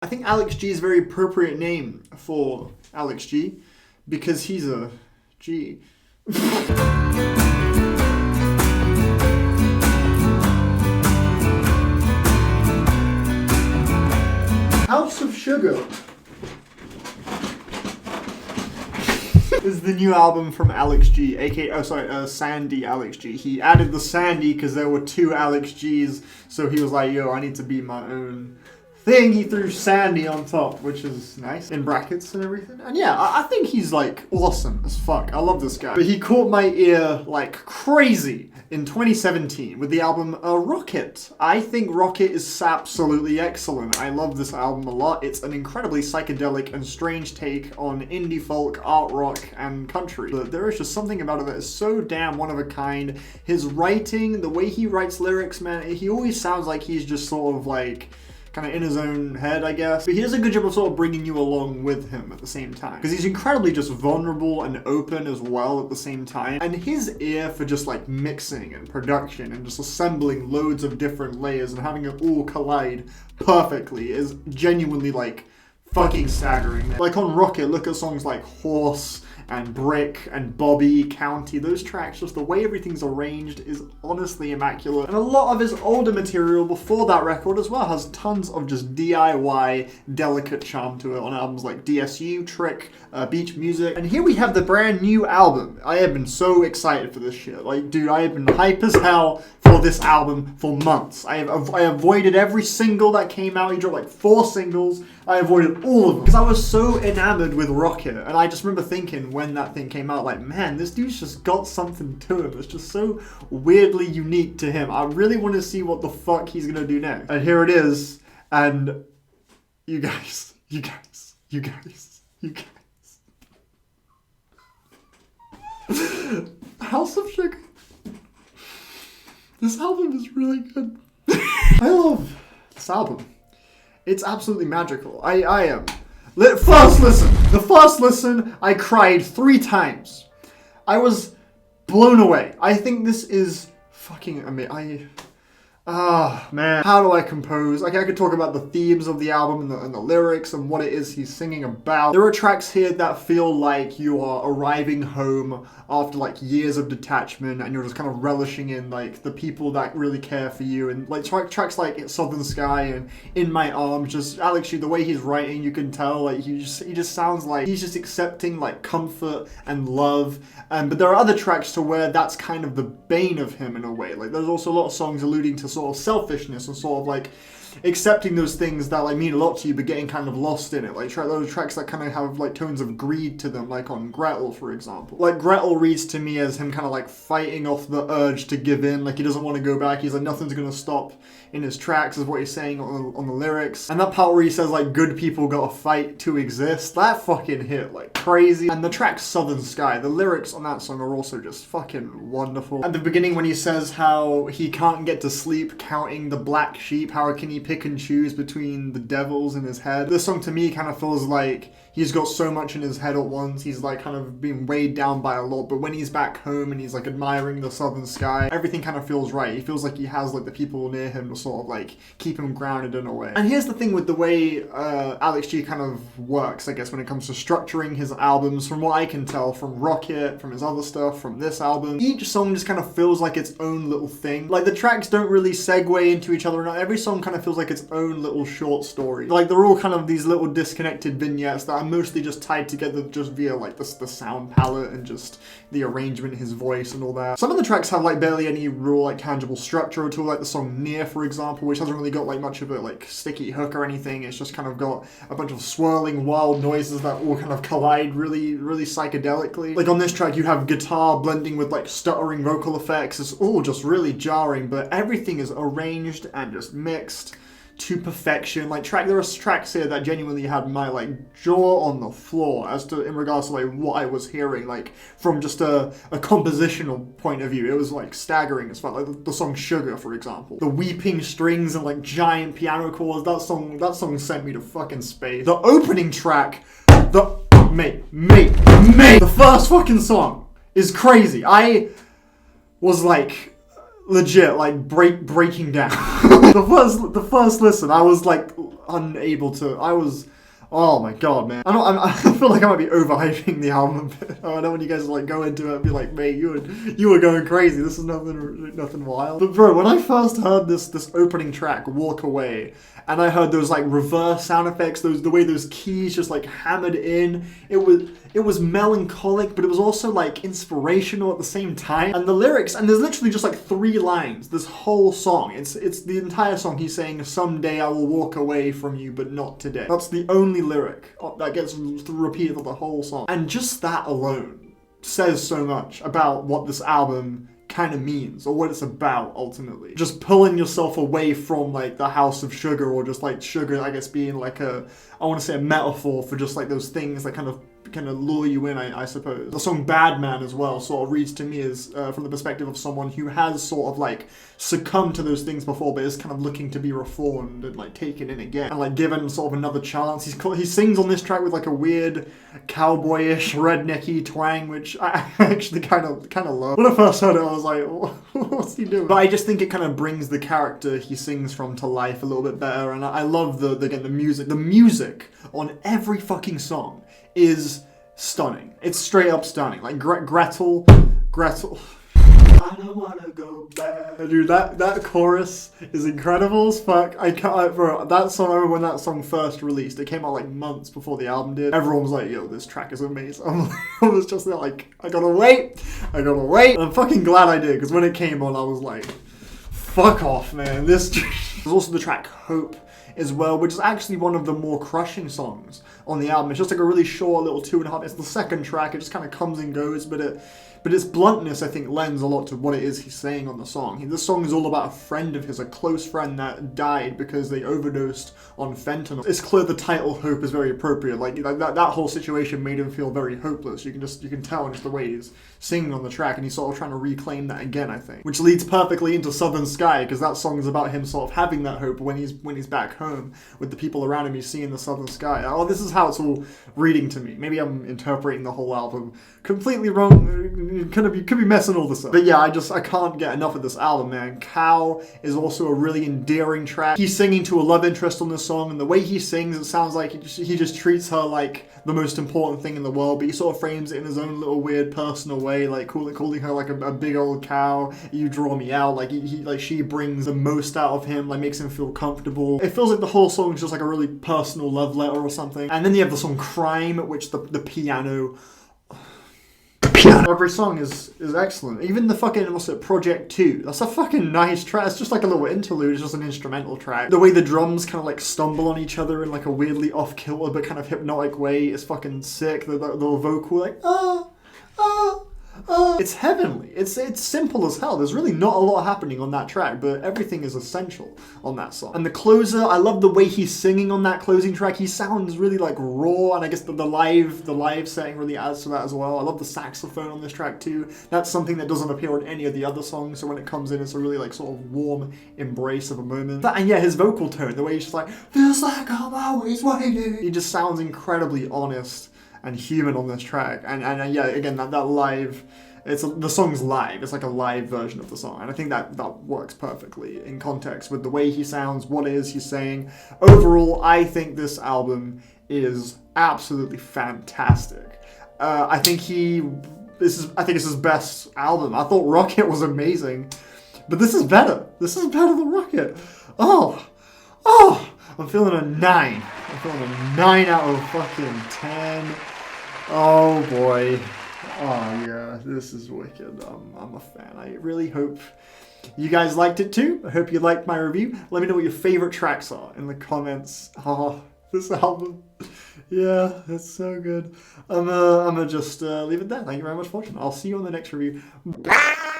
think Alex G is a very appropriate name for Alex G because he's a G. House of Sugar is the new album from Alex G, aka, Sandy Alex G. He added the Sandy because there were 2 Alex Gs, so he was like, yo, I need to be my own thing. He threw Sandy on top, which is nice, in brackets and everything. And yeah, I think he's like awesome as fuck. I love this guy. But he caught my ear like crazy in 2017 with the album Rocket. I think Rocket is absolutely excellent. I love this album a lot. It's an incredibly psychedelic and strange take on indie folk, art rock, and country. But there is just something about it that is so damn one of a kind. His writing, the way he writes lyrics, man, he always sounds like he's just sort of like kind of in his own head, I guess. But he does a good job of sort of bringing you along with him at the same time. Because he's incredibly just vulnerable and open as well at the same time. And his ear for just like mixing and production and just assembling loads of different layers and having it all collide perfectly is genuinely like fucking staggering. Like on Rocket, look at songs like Horse and Brick and Bobby, County. Those tracks, just the way everything's arranged is honestly immaculate. And a lot of his older material before that record as well has tons of just DIY, delicate charm to it on albums like DSU, Trick, Beach Music. And here we have the brand new album. I have been so excited for this shit. Like, dude, I have been hype as hell for this album for months. I avoided every single that came out. He dropped like 4 singles. I avoided all of them because I was so enamored with Rocket. And I just remember thinking when that thing came out, like, man, this dude's just got something to him. It's just so weirdly unique to him. I really want to see what the fuck he's gonna do next. And here it is. And you guys. House of Sugar. This album is really good. I love this album. It's absolutely magical. I am. The first listen, I cried 3 times. I was blown away. I think this is fucking amazing. Man. How do I compose? Like, I could talk about the themes of the album and the lyrics and what it is he's singing about. There are tracks here that feel like you are arriving home after like years of detachment and you're just kind of relishing in like the people that really care for you. And like tracks like Southern Sky and In My Arms, just Alex G, the way he's writing, you can tell like he just sounds like he's just accepting like comfort and love. But there are other tracks to where that's kind of the bane of him in a way. Like there's also a lot of songs alluding to sort of selfishness and sort of like accepting those things that like mean a lot to you but getting kind of lost in it. Like those tracks that kind of have like tones of greed to them, like on Gretel, for example. Like Gretel reads to me as him kind of like fighting off the urge to give in. Like he doesn't want to go back. He's like, nothing's gonna stop in his tracks is what he's saying on the lyrics. And that part where he says like, good people gotta fight to exist, that fucking hit like crazy. And the track Southern Sky, the lyrics on that song are also just fucking wonderful. At the beginning when he says how he can't get to sleep counting the black sheep, how can he pick and choose between the devils in his head? This song to me kind of feels like he's got so much in his head at once. He's like kind of being weighed down by a lot, but when he's back home and he's like admiring the southern sky, everything kind of feels right. He feels like he has like the people near him to sort of like keep him grounded in a way. And here's the thing with the way Alex G kind of works, I guess, when it comes to structuring his albums, from what I can tell from Rocket, from his other stuff, from this album, each song just kind of feels like its own little thing. Like the tracks don't really segue into each other, and every song kind of feels like its own little short story. Like they're all kind of these little disconnected vignettes that are mostly just tied together just via like the sound palette and just the arrangement, his voice and all that. Some of the tracks have like barely any real like tangible structure at all, like the song Near, for example, which hasn't really got like much of a like sticky hook or anything. It's just kind of got a bunch of swirling wild noises that all kind of collide really psychedelically. Like on this track you have guitar blending with like stuttering vocal effects. It's all just really jarring, but everything is arranged and just mixed to perfection. Like there are tracks here that genuinely had my like jaw on the floor as to in regards to like what I was hearing, like from just a compositional point of view. It was like staggering as fuck. Like the song Sugar, for example, the weeping strings and like giant piano chords, that song sent me to fucking space. The opening track, the first fucking song is crazy. I was like legit, like, breaking down. the first listen, I was, like, unable to, oh my god, man. I feel like I might be overhyping the album. I know when you guys like go into it and be like, mate, you were going crazy. This is nothing wild. But bro, when I first heard this opening track, Walk Away, and I heard those like reverse sound effects, the way those keys just like hammered in, it was melancholic, but it was also like inspirational at the same time. And the lyrics, and there's literally just like 3 lines, this whole song. It's the entire song. He's saying, someday I will walk away from you, but not today. That's the only lyric that gets repeated for the whole song. And just that alone says so much about what this album kind of means, or what it's about ultimately. Just pulling yourself away from like the house of sugar, or just like sugar, I guess, being like I want to say a metaphor for just like those things that kind of lure you in, I suppose. The song Bad Man as well sort of reads to me as from the perspective of someone who has sort of like succumbed to those things before, but is kind of looking to be reformed and like taken in again and like given sort of another chance. He sings on this track with like a weird cowboyish rednecky twang, which I actually kind of love. When I first heard it, I was like, what's he doing? But I just think it kind of brings the character he sings from to life a little bit better, and I love the music. The music on every fucking song is stunning. It's straight up stunning. Like Gretel. I don't wanna go back. Dude, that chorus is incredible as fuck. Bro, that song, I remember when that song first released, it came out like months before the album did. Everyone was like, yo, this track is amazing. I was just like, I gotta wait. And I'm fucking glad I did, because when it came on, I was like, fuck off, man. There's also the track Hope as well, which is actually one of the more crushing songs on the album. It's just like a really short little 2.5. It's the second track. It just kind of comes and goes, but its bluntness, I think, lends a lot to what it is he's saying on the song. This song is all about a friend of his, a close friend that died because they overdosed on fentanyl. It's clear the title Hope is very appropriate. Like that whole situation made him feel very hopeless. You can tell in just the way he's singing on the track, and he's sort of trying to reclaim that again, I think. Which leads perfectly into Southern Sky, because that song is about him sort of having that hope when he's back home with the people around him. He's seeing the Southern Sky. Oh, this is how it's all reading to me. Maybe I'm interpreting the whole album completely wrong. Could be messing all this up. But yeah, I can't get enough of this album, man. Cow is also a really endearing track. He's singing to a love interest on this song, and the way he sings, it sounds like he just treats her like the most important thing in the world, but he sort of frames it in his own little weird personal way, like calling her like a big old cow. You draw me out. Like she brings the most out of him, like makes him feel comfortable. It feels like the whole song is just like a really personal love letter or something. And then you have the song Crime, which the piano. Every song is excellent. Even the fucking, what's it, Project 2. That's a fucking nice track. It's just like a little interlude. It's just an instrumental track. The way the drums kind of like stumble on each other in like a weirdly off-kilter but kind of hypnotic way is fucking sick. The vocal like, it's heavenly. It's simple as hell. There's really not a lot happening on that track, but everything is essential on that song. And the closer, I love the way he's singing on that closing track. He sounds really like raw, and I guess the live setting really adds to that as well. I love the saxophone on this track too. That's something that doesn't appear on any of the other songs, so when it comes in, it's a really like sort of warm embrace of a moment. And yeah, his vocal tone, the way he's just like, feels like I'm always waiting. He just sounds incredibly honest and human on this track, and yeah, again, that live, the song's live. It's like a live version of the song, and I think that works perfectly in context with the way he sounds, what it is he's saying. Overall, I think this album is absolutely fantastic. I think it's his best album. I thought Rocket was amazing, but this is better. This is better than Rocket. Oh, I'm feeling a 9. I'm feeling a 9 out of fucking 10. Oh boy. Oh yeah, this is wicked. I'm a fan. I really hope you guys liked it too. I hope you liked my review. Let me know what your favorite tracks are in the comments. Oh, this album. Yeah, it's so good. I'm gonna just leave it there. Thank you very much for watching. I'll see you on the next review.